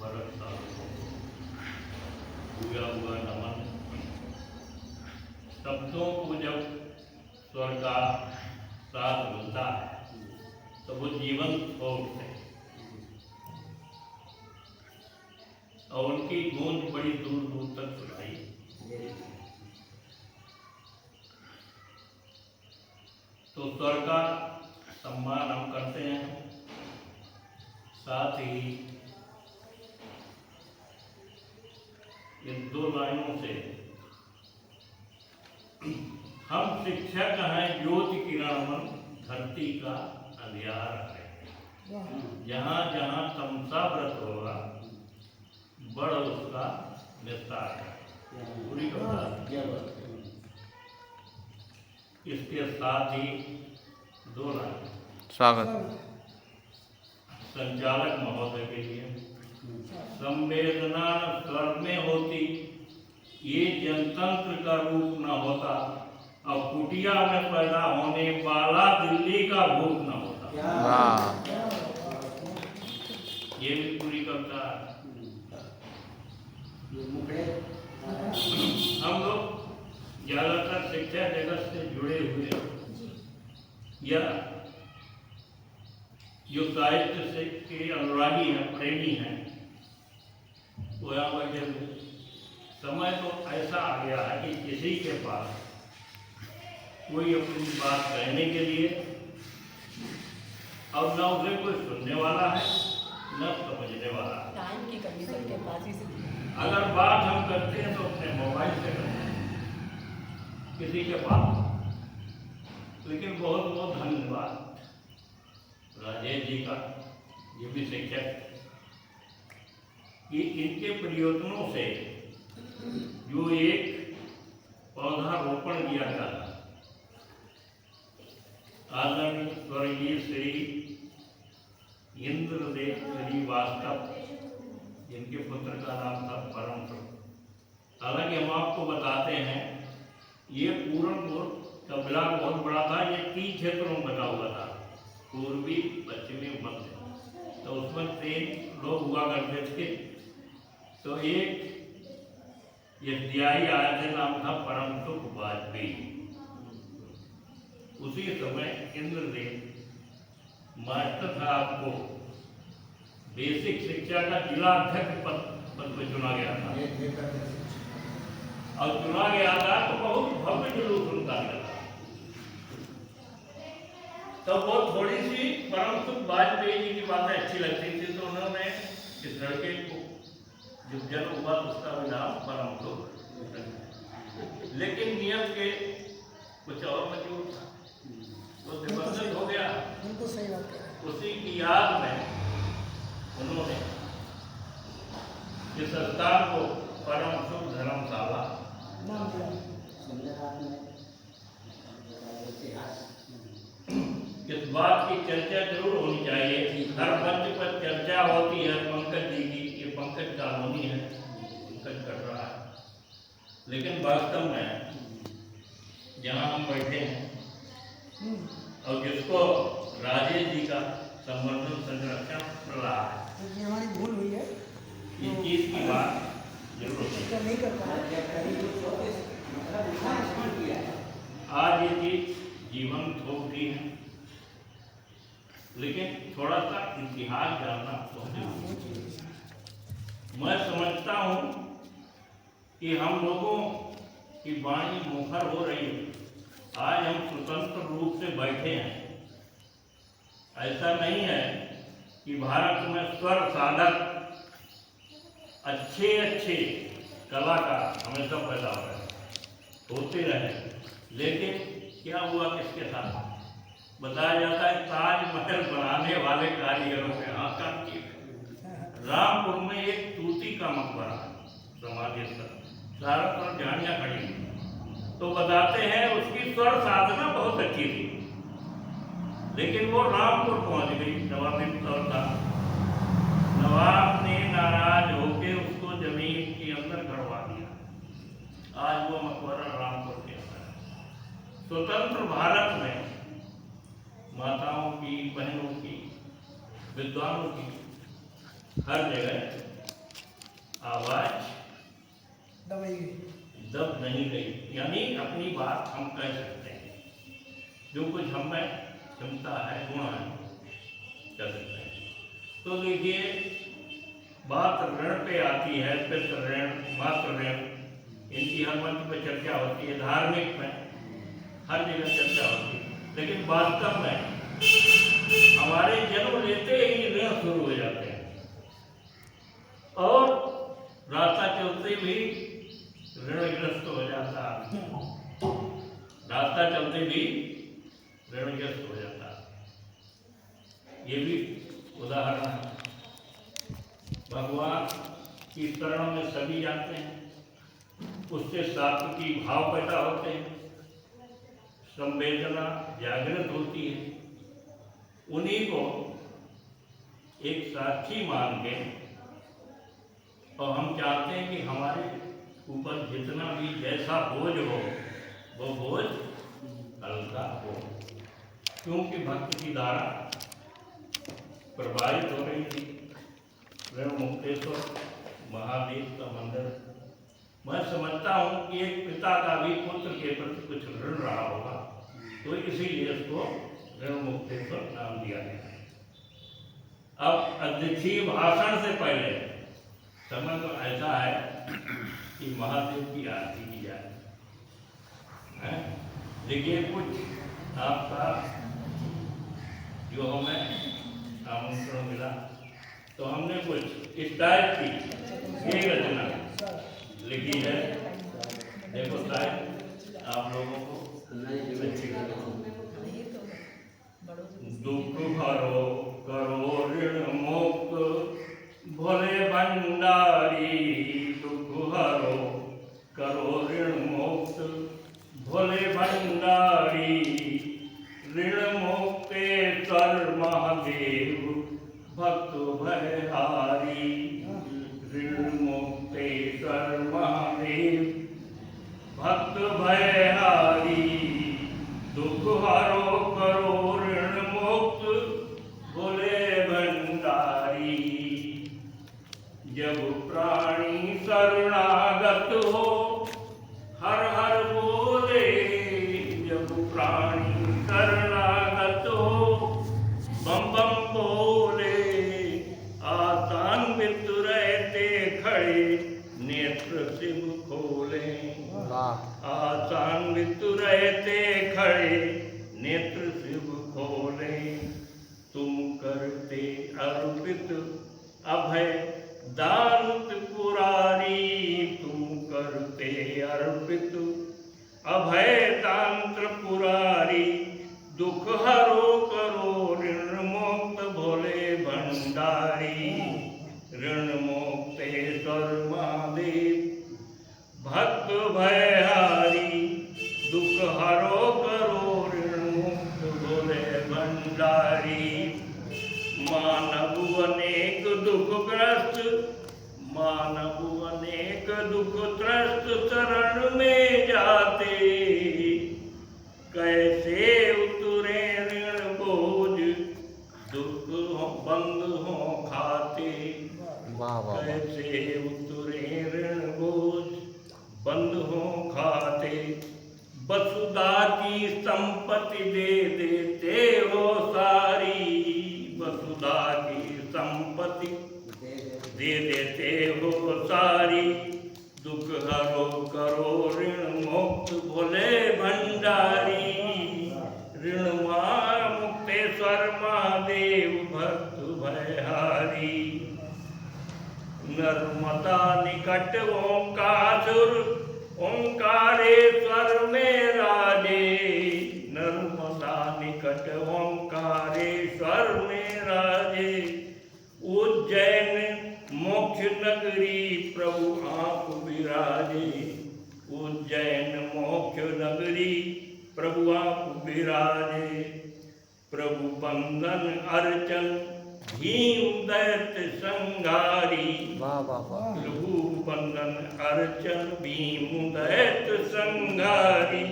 भरत साधु हुआ हुआ नमन। शब्दों को जब स्वर का साथ मिलता है तो वो जीवंत हो उठते हैं और उनकी गूंज बड़ी दूर दूर तक सुनाई। तो स्वर का सम्मान हम करते हैं, साथ ही इन दो लाइनों से हम शिक्षक हैं ज्योति किरणमन धरती का अंधियार है। जहाँ जहाँ तमसा व्रत होगा बड़ उसका निस्तार है। पूरी कविता इसके साथ ही दो लाइन स्वागत संचालक महोदय के लिए। संवेदना स्वर में होती ये जनतंत्र का रूप न होता, और कुटिया में पैदा होने वाला दिल्ली का भूख न होता। ये भी पूरी कविता है। हम लोग ज्यादातर शिक्षा जगत से जुड़े हुए या जो साहित्य से के अनुरागी हैं, प्रेमी हैं, वो यहाँ बैठे हुए। समय तो ऐसा आ गया है कि किसी के पास कोई अपनी बात कहने के लिए और न उसे कोई सुनने वाला है न समझने वाला है। टाइम की कमी सबके पास ही से। अगर बात हम करते हैं तो अपने मोबाइल से करते हैं किसी के पास। लेकिन बहुत बहुत धन्यवाद राजेश जी का, ये भी शिक्षक, कि इनके प्रयत्नों से जो एक पौधा रोपण किया जाता, आदरणीय स्वर्गीय श्री इंद्रदेव श्रीवास्तव, जिनके पुत्र का नाम था परम सुख। हालांकि हम आपको बताते हैं ये पूरनपुर का ब्लॉक बहुत बड़ा था, ये 3 क्षेत्रों में बना हुआ था, पूर्वी पश्चिमी मध्य। तो उसमें 3 लोग हुआ करते थे। तो एक यज्ञाई आए थे, नाम था परम सुख वाजपेयी। उसी समय इंद्रदेव मास्टर साहब को बेसिक शिक्षा का जिला अध्यक्ष पद पर चुना गया था। और चुना गया था तो बहुत भव्य जुलूस उनका निकला। तो वो थोड़ी सी परम सुख वाजपेयी जी की बातें अच्छी लगती थी, तो उन्होंने इस लड़के को जो जन्म हुआ उसका भी नाम परम सुख। लेकिन नियम के कुछ और मजबूर था, वो दिवंगत हो गया। उसी की याद में उन्होंने इस स्थान को परम सुख धर्मशाला इस बात की चर्चा जरूर होनी चाहिए। हर मंच पर चर्चा होती है पंकज जी की, ये पंकज कानूनी है, पंकज कर रहा है। लेकिन वास्तव में जहाँ हम बैठे हैं और जिसको राजेश जी का संवर्धन संरक्षण कर रहा है, ये हमारी भूल हुई है, इस चीज की बात जरूर होती नहीं कर पाए। आज ये चीज जीवंत हो गई है, लेकिन थोड़ा सा इतिहास जानना बहुत जरूरी है। मैं समझता हूँ कि हम लोगों की वाणी मुखर हो रही है। आज हम स्वतंत्र रूप से बैठे हैं। ऐसा नहीं है कि भारत में स्वर साधक अच्छे अच्छे कलाकार हमेशा पैदा हो रहे होते रहे, लेकिन क्या हुआ किसके साथ? बताया जाता है ताजमहल बनाने वाले कारीगरों के हाथ काम किए। रामपुर में एक तूती का मकबरा समाधि स्थल, सारा पर झाड़ियाँ खड़ी, तो बताते हैं उसकी स्वर साधना बहुत अच्छी थी, लेकिन वो रामपुर पहुंच गई। नवाबी तौर था, नवाब ने नाराज होकर उसको जमीन के अंदर गड़वा दिया। आज वो मकबरा रामपुर के अंदर है। स्वतंत्र भारत में माताओं की, बहनों की, विद्वानों की हर जगह आवाज दबाई गई। दब नहीं गई, यानी अपनी बात हम कह सकते हैं, जो कुछ हमें क्षमता है, गुण है, कर सकते हैं। तो देखिए, बात ऋण पे आती है, पितृ ऋण, मातृ ऋण, इनकी हर मंच पे चर्चा होती है, धार्मिक में हर जगह चर्चा होती है, लेकिन वास्तव में हमारे जन्म लेते ही ऋण शुरू हो जाते हैं और रास्ता चलते भी ऋणग्रस्त हो जाता है, रास्ता चलते भी ऋणग्रस्त हो जाता है। ये भी उदाहरण है। भगवान की शरण में सभी जाते हैं, उससे सात्विकी भाव पैदा होते हैं, संवेदना जागृत होती है। उन्हीं को एक साक्षी मान के, और हम चाहते हैं कि हमारे ऊपर जितना भी जैसा बोझ हो वो बोझ हल्का हो, क्योंकि भक्ति की धारा प्रवाहित हो रही थी। ऋण मुक्तेश्वर महादेव का मंदिर, मैं समझता हूँ कि एक पिता का भी पुत्र के प्रति कुछ ऋण रहा होगा, तो इसीलिए इसको ऋण मुक्तेश्वर नाम दिया गया। अब अध्यक्षीय भाषण से पहले समय तो ऐसा है कि महादेव की आरती की जाए। देखिए, कुछ आपका जो हमें आमंत्रण मिला, तो हमने कुछ इस टाइप की ये रचना लिखी है। देखो शायद आप लोगों को अच्छी लगे। दुख हरो करो ऋण मुक्त भोले भंडारी, दुख हरो करो ऋण मुक्त भोले भंडारी, ऋण मुक्तेश्वर महादेव भक्त भयहारी, ऋण मुक्तेश्वर महादेव भक्त भयहारी, दुख हरो करो ऋण मुक्त भोले भंडारी। जब प्राणी शरणागत हो हर हर बोले, जब प्राणी शरणागत हो बम बम बोले, आसान्वित रहते खड़े नेत्र शिव खोले, आसान्वित रहते खड़े नेत्र शिव खोले, तुम करते अर्पित अभय दान त्रिपुरारी, तुम करते अर्पित अभय दान त्रिपुरारी, दुख हरो करो ऋण मुक्त भोले भंडारी, ऋण मुक्तेश्वर महादेव भक्त भयहारी, दुख हरो करो ऋण मुक्त भोले भंडारी। मानव अनेक दुखग्रस्त, मानव अनेक दुख त्रस्त शरण में जाते, कैसे उतरे ऋण बोझ दुख बंद हो खाते, कैसे उतरे ऋण बोझ बंद हो खाते, वसुधा की संपत्ति दे देते हो सारी, वसुधा की संपत्ति दे देते हो सारी, दुख हरो करो ऋण मुक्त भोले भंडारी, ऋण मुक्तेश्वर महादेव भक्त भयहारी। नर्मदा निकट ओंकासुर ओंकारेश्वर में राजे, नर्मदा निकट ओंकारेश्वर में राजे, उज्जैन मोक्ष नगरी प्रभु आप विराजे, उज्जैन मोक्ष नगरी प्रभु आप विराजे, प्रभु बंदन अर्चन भीम दैत्य संगारी, प्रभु बंदन अर्चन भीम दैत्य संगारी,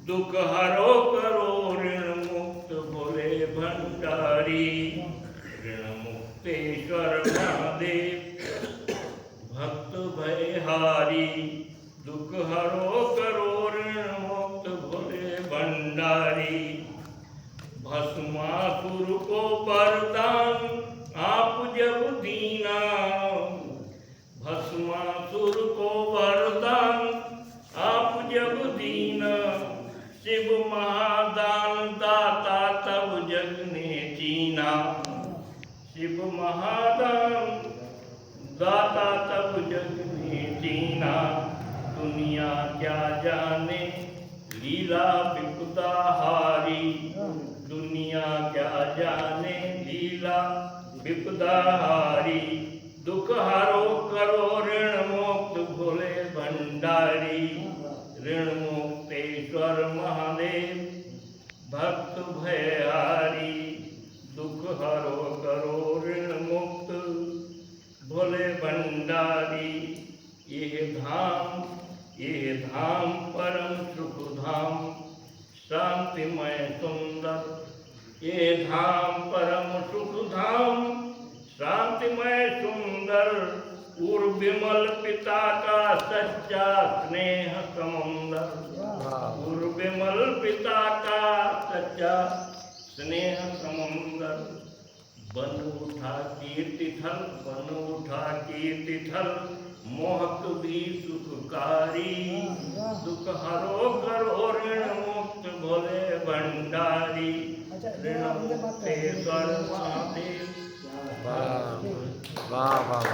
दुख हरो करो ऋण मुक्त भोले भंडारी, ऋण मुक्तेश्वर महादेव भक्त हारी दुख हरो करो ऋण मुक्त भोले भंडारी भस्मासुर को वरदान आप जब दीना भस्मासुर को वरदान आप जब दीना शिव महादान दाता तब जग ने चीना शिव महादान दाता तब जग ने चीना दुनिया क्या जाने लीला विपदा हारी दुनिया क्या जाने लीला विपदा हारी दुख हरो करो ऋण मुक्त भोले भंडारी ऋण मुक्तेश्वर महादेव भक्त भयहारी दुख हरो करो ऋण मुक्त भोले भंडारी ये धाम परम सुख धाम शांतिमय सुंदर ये धाम परम सुख धाम शांतिमय सुंदर उर्विमल पिता का सच्चा स्नेह समुंदर उर्विमल पिता का सच्चा स्नेह समुंदर बन उठा कीर्ति थल मोहक भी सुखकारी दुख हरो करो ऋण मुक्त भोले भंडारी ऋण मुक्तेश्वर महादेव वाह वाह वाह।